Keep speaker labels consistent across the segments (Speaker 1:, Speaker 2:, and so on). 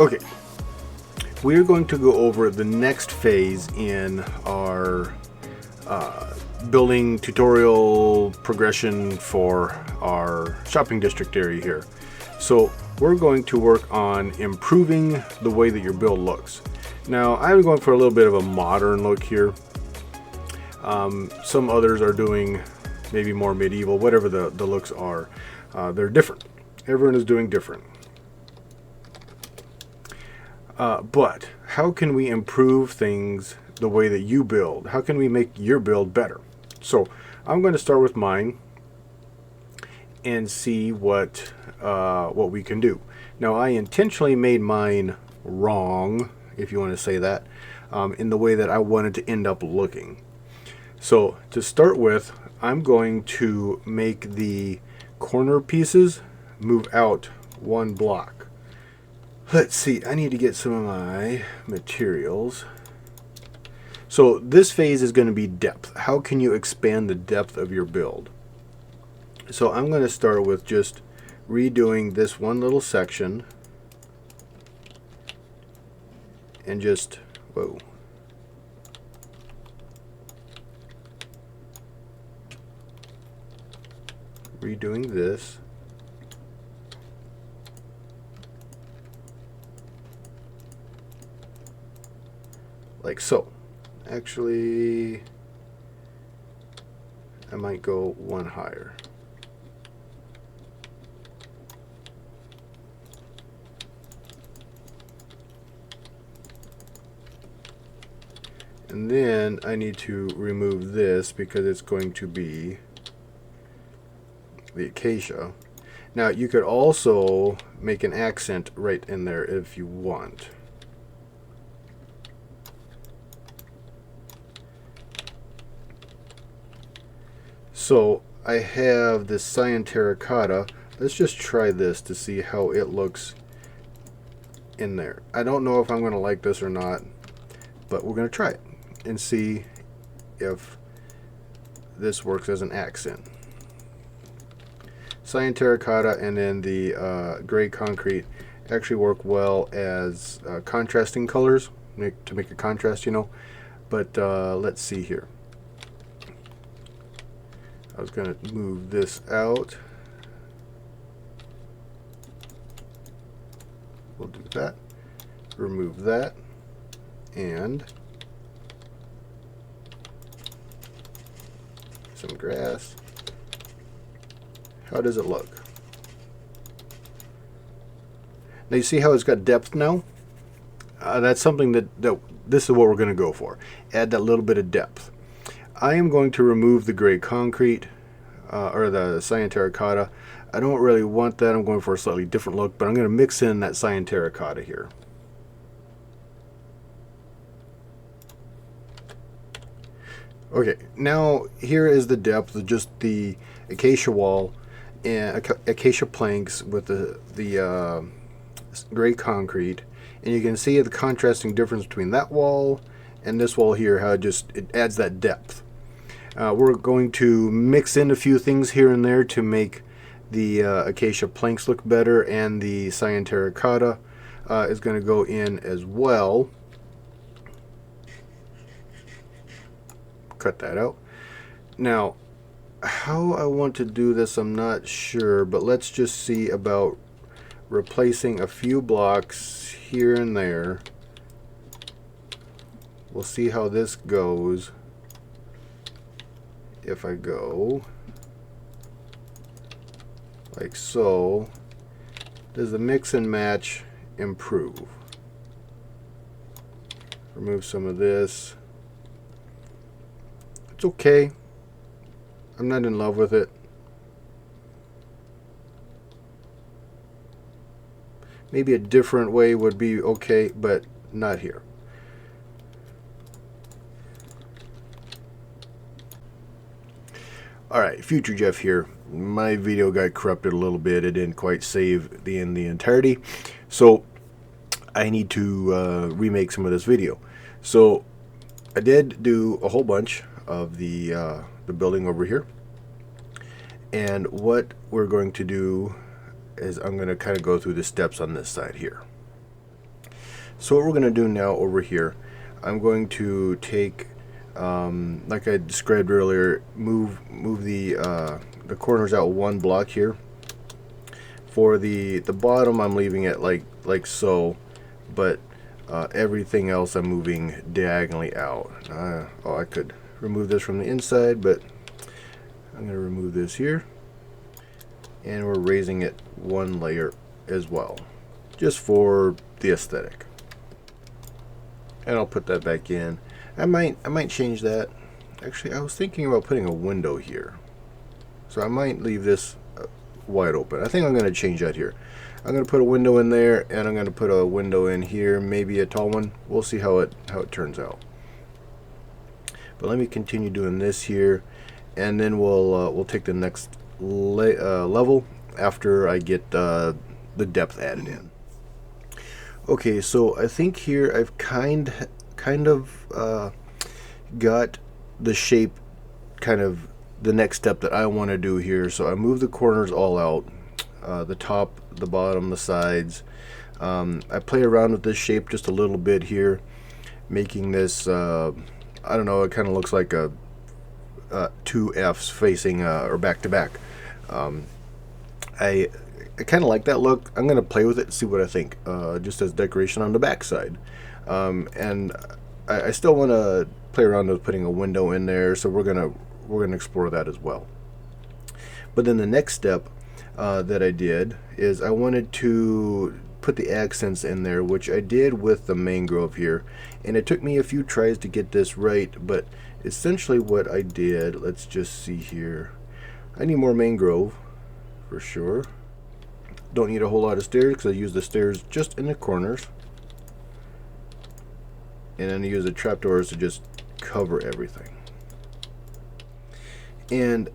Speaker 1: Okay, we're going to go over the next phase in our building tutorial progression for our shopping district area here. So we're going to work on improving the way that your build looks. Now I'm going for a little bit of a modern look here. Some others are doing maybe more medieval, whatever the looks are. They're different. Everyone is doing different. But how can we improve things the way that you build? How can we make your build better? So I'm going to start with mine and see what we can do. Now I intentionally made mine wrong, if you want to say that, in the way that I wanted to end up looking. So to start with, I'm going to make the corner pieces move out one block. Let's see, I need to get some of my materials. So this phase is going to be depth. How can you expand the depth of your build? So I'm going to start with just redoing this one little section and just, whoa. Redoing this. Like so. Actually, I might go one higher. And then I need to remove this because it's going to be the acacia. Now you could also make an accent right in there if you want. So I have this cyan terracotta. Let's just try this to see how it looks in there. I don't know if I'm going to like this or not, but we're going to try it and see if this works as an accent. Cyan terracotta and then the gray concrete actually work well as contrasting colors to make a contrast, you know. But let's see here. I was going to move this out. We'll do that. Remove that. And some grass. How does it look? Now you see how it's got depth now? That's something that this is what we're going to go for. Add that little bit of depth. I am going to remove the gray concrete or the cyan terracotta. I don't really want that. I'm going for a slightly different look, but I'm going to mix in that cyan terracotta here. Okay, now here is the depth of just the acacia wall and acacia planks with the gray concrete, and you can see the contrasting difference between that wall and this wall here, how it adds that depth. We're going to mix in a few things here and there to make the acacia planks look better, and the cyan terracotta is going to go in as well. Cut that out. Now, how I want to do this, I'm not sure, but let's just see about replacing a few blocks here and there. We'll see how this goes. If I go like so, does the mix and match improve? Remove some of this. It's okay. I'm not in love with it. Maybe a different way would be okay, but not here. Alright, Future Jeff here. My video got corrupted a little bit. It didn't quite save in the entirety. So I need to remake some of this video. So I did do a whole bunch of the building over here. And what we're going to do is I'm going to kind of go through the steps on this side here. So what we're going to do now over here, I'm going to take, like I described earlier, move the corners out one block here. For the bottom, I'm leaving it like so, but everything else I'm moving diagonally out. Oh, I could remove this from the inside, but I'm going to remove this here, and we're raising it one layer as well, just for the aesthetic. And I'll put that back in. I might change that. Actually, I was thinking about putting a window here, so I might leave this wide open. I think I'm going to change that here. I'm going to put a window in there, and I'm going to put a window in here, maybe a tall one. We'll see how it turns out. But let me continue doing this here, and then we'll take the next level after I get the depth added in. Okay, so I think here I've kind of got the shape, kind of the next step that I want to do here. So I move the corners all out, the top, the bottom, the sides. I play around with this shape just a little bit here, making this, I don't know, it kind of looks like a two F's facing or back to back. I kind of like that look. I'm going to play with it and see what I think, just as decoration on the back side. And I still want to play around with putting a window in there, so we're gonna explore that as well. But then the next step that I did is I wanted to put the accents in there, which I did with the mangrove here, and it took me a few tries to get this right. But essentially what I did, let's just see here, I need more mangrove for sure. Don't need a whole lot of stairs because I use the stairs just in the corners, and then I use the trapdoors to just cover everything. And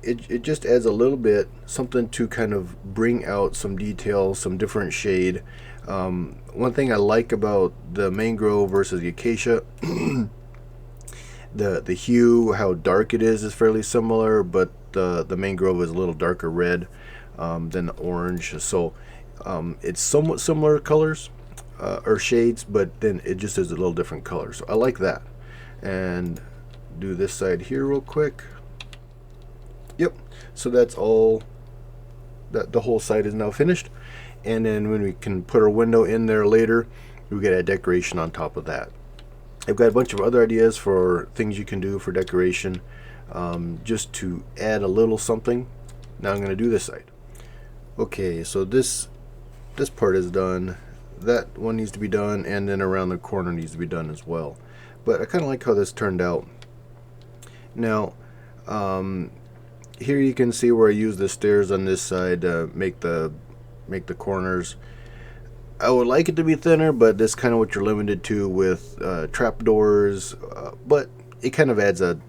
Speaker 1: it just adds a little bit, something to kind of bring out some detail, some different shade. One thing I like about the mangrove versus the acacia, the hue, how dark it is fairly similar, but the mangrove is a little darker red than the orange. So it's somewhat similar colors or shades, but then it just is a little different color. So I like that. And do this side here real quick. Yep, so that's all, the whole side is now finished. And then when we can put our window in there later, we get a decoration on top of that. I've got a bunch of other ideas for things you can do for decoration, just to add a little something. Now I'm going to do this side. Okay, so this part is done. That one needs to be done, and then around the corner needs to be done as well. But I kind of like how this turned out. Now, here you can see where I use the stairs on this side to make the corners. I would like it to be thinner, but that's kind of what you're limited to with trapdoors. But it kind of adds an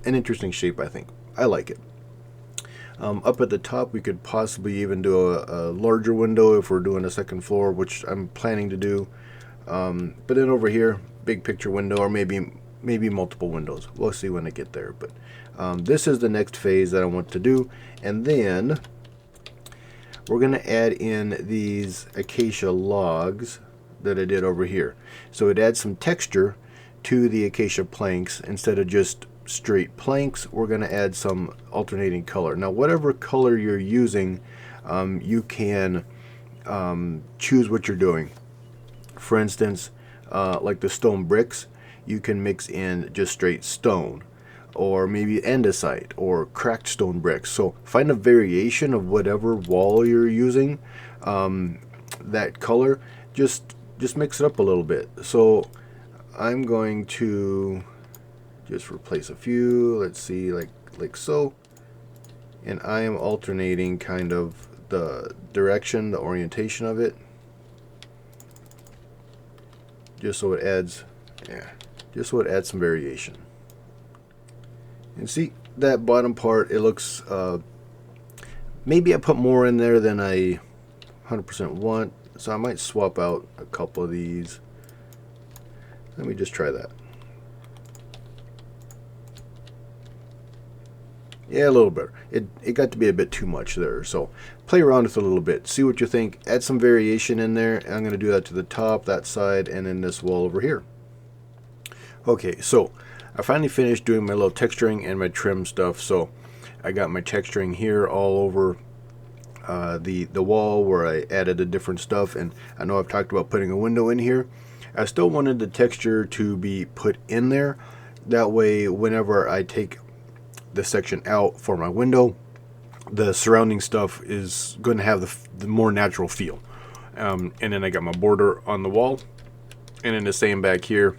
Speaker 1: interesting shape, I think. I like it. Up at the top, we could possibly even do a larger window if we're doing a second floor, which I'm planning to do. But then over here, big picture window, or maybe multiple windows. We'll see when I get there. But this is the next phase that I want to do, and then we're going to add in these acacia logs that I did over here. So it adds some texture to the acacia planks. Instead of just straight planks, we're going to add some alternating color. Now, whatever color you're using, you can choose what you're doing. For instance, like the stone bricks, you can mix in just straight stone, or maybe andesite or cracked stone bricks. So find a variation of whatever wall you're using, that color, just mix it up a little bit. So I'm going to just replace a few, let's see, like so, and I am alternating kind of the direction, the orientation of it, just so it adds some variation. And see that bottom part, it looks, maybe I put more in there than I 100% want, so I might swap out a couple of these. Let me just try that. Yeah, a little better. It got to be a bit too much there. So play around with it a little bit. See what you think. Add some variation in there. I'm going to do that to the top, that side, and then this wall over here. Okay, so I finally finished doing my little texturing and my trim stuff. So I got my texturing here all over the wall where I added the different stuff. And I know I've talked about putting a window in here. I still wanted the texture to be put in there. That way, whenever I take the section out for my window, the surrounding stuff is going to have the more natural feel. And then I got my border on the wall, and then the same back here.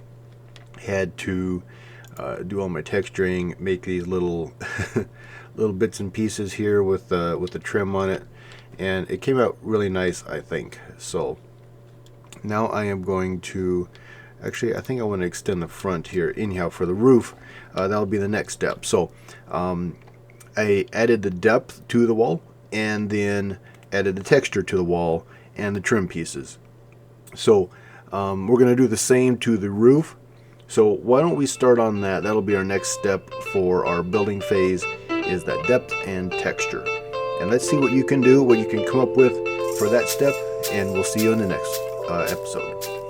Speaker 1: Had to do all my texturing, make these little little bits and pieces here with the trim on it, and it came out really nice, I think. So now I am going to actually, I think I want to extend the front here anyhow for the roof. That'll be the next step. So I added the depth to the wall, and then added the texture to the wall and the trim pieces. So we're going to do the same to the roof. So why don't we start on that? That'll be our next step for our building phase, is that depth and texture. And let's see what you can do, what you can come up with for that step, and we'll see you in the next episode.